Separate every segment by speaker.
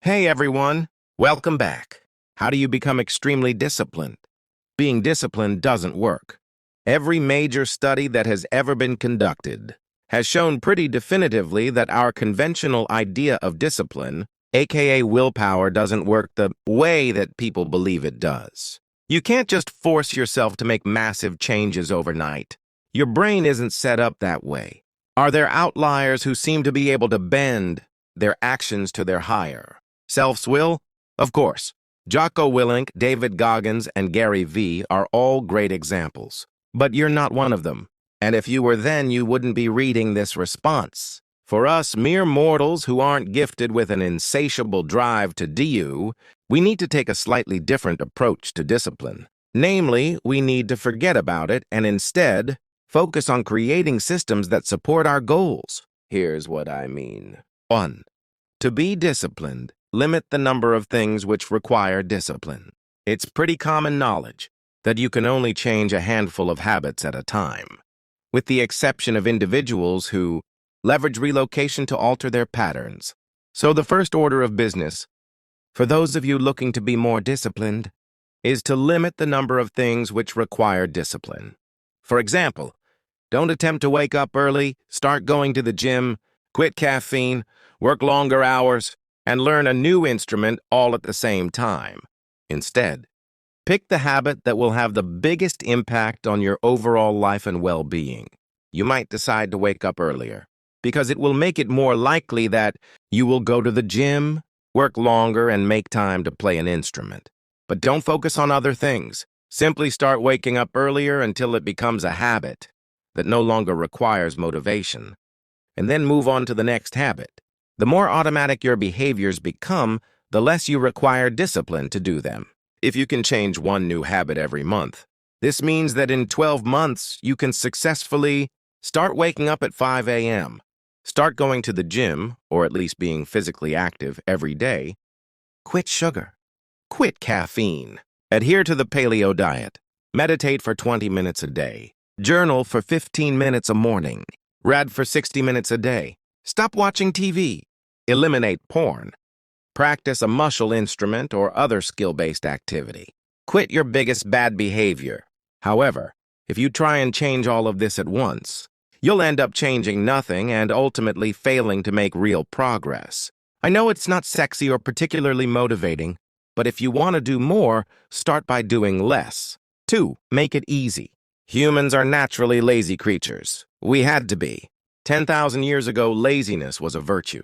Speaker 1: Hey everyone, welcome back. How do you become extremely disciplined? Being disciplined doesn't work. Every major study that has ever been conducted has shown pretty definitively that our conventional idea of discipline, aka willpower, doesn't work the way that people believe it does. You can't just force yourself to make massive changes overnight. Your brain isn't set up that way. Are there outliers who seem to be able to bend their actions to their higher self's will? Of course. Jocko Willink, David Goggins, and Gary Vee are all great examples. But you're not one of them. And if you were, then you wouldn't be reading this response. For us mere mortals who aren't gifted with an insatiable drive to do, we need to take a slightly different approach to discipline. Namely, we need to forget about it and instead focus on creating systems that support our goals. Here's what I mean. 1. To be disciplined, limit the number of things which require discipline. It's pretty common knowledge that you can only change a handful of habits at a time, with the exception of individuals who leverage relocation to alter their patterns. So the first order of business, for those of you looking to be more disciplined, is to limit the number of things which require discipline. For example, don't attempt to wake up early, start going to the gym, quit caffeine, work longer hours, and learn a new instrument all at the same time. Instead, pick the habit that will have the biggest impact on your overall life and well-being. You might decide to wake up earlier, because it will make it more likely that you will go to the gym, work longer, and make time to play an instrument. But don't focus on other things. Simply start waking up earlier until it becomes a habit that no longer requires motivation, and then move on to the next habit. The more automatic your behaviors become, the less you require discipline to do them. If you can change one new habit every month, this means that in 12 months, you can successfully start waking up at 5 a.m., start going to the gym, or at least being physically active every day, quit sugar, quit caffeine, adhere to the paleo diet, meditate for 20 minutes a day, journal for 15 minutes a morning, read for 60 minutes a day, stop watching TV, eliminate porn, practice a martial instrument or other skill-based activity. Quit your biggest bad behavior. However, if you try and change all of this at once, you'll end up changing nothing and ultimately failing to make real progress. I know it's not sexy or particularly motivating, but if you want to do more, start by doing less. 2. Make it easy. Humans are naturally lazy creatures. We had to be. 10,000 years ago, laziness was a virtue.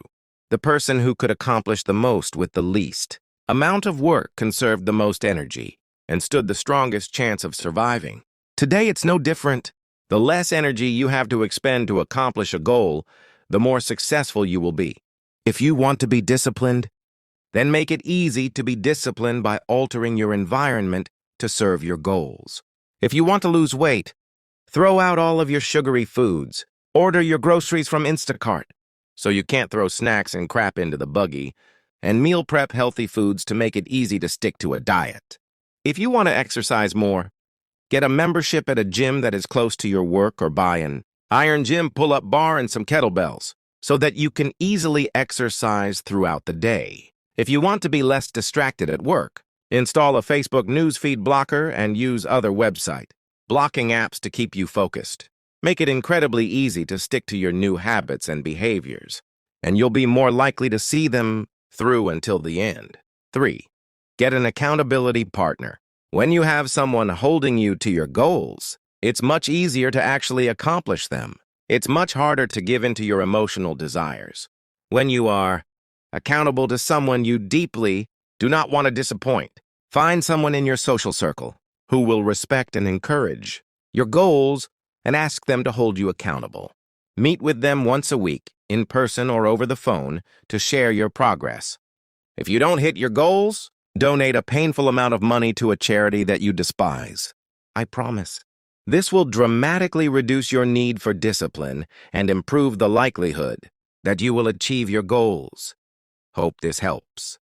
Speaker 1: The person who could accomplish the most with the least amount of work conserved the most energy and stood the strongest chance of surviving. Today, it's no different. The less energy you have to expend to accomplish a goal, the more successful you will be. If you want to be disciplined, then make it easy to be disciplined by altering your environment to serve your goals. If you want to lose weight, throw out all of your sugary foods. Order your groceries from Instacart, so you can't throw snacks and crap into the buggy, and meal prep healthy foods to make it easy to stick to a diet. If you want to exercise more, get a membership at a gym that is close to your work or buy an iron gym pull-up bar and some kettlebells so that you can easily exercise throughout the day. If you want to be less distracted at work, install a Facebook newsfeed blocker and use other website blocking apps to keep you focused. Make it incredibly easy to stick to your new habits and behaviors, and you'll be more likely to see them through until the end. 3. Get an accountability partner. When you have someone holding you to your goals, it's much easier to actually accomplish them. It's much harder to give in to your emotional desires. When you are accountable to someone you deeply do not want to disappoint, find someone in your social circle who will respect and encourage your goals and ask them to hold you accountable. Meet with them once a week, in person or over the phone, to share your progress. If you don't hit your goals, donate a painful amount of money to a charity that you despise. I promise. This will dramatically reduce your need for discipline and improve the likelihood that you will achieve your goals. Hope this helps.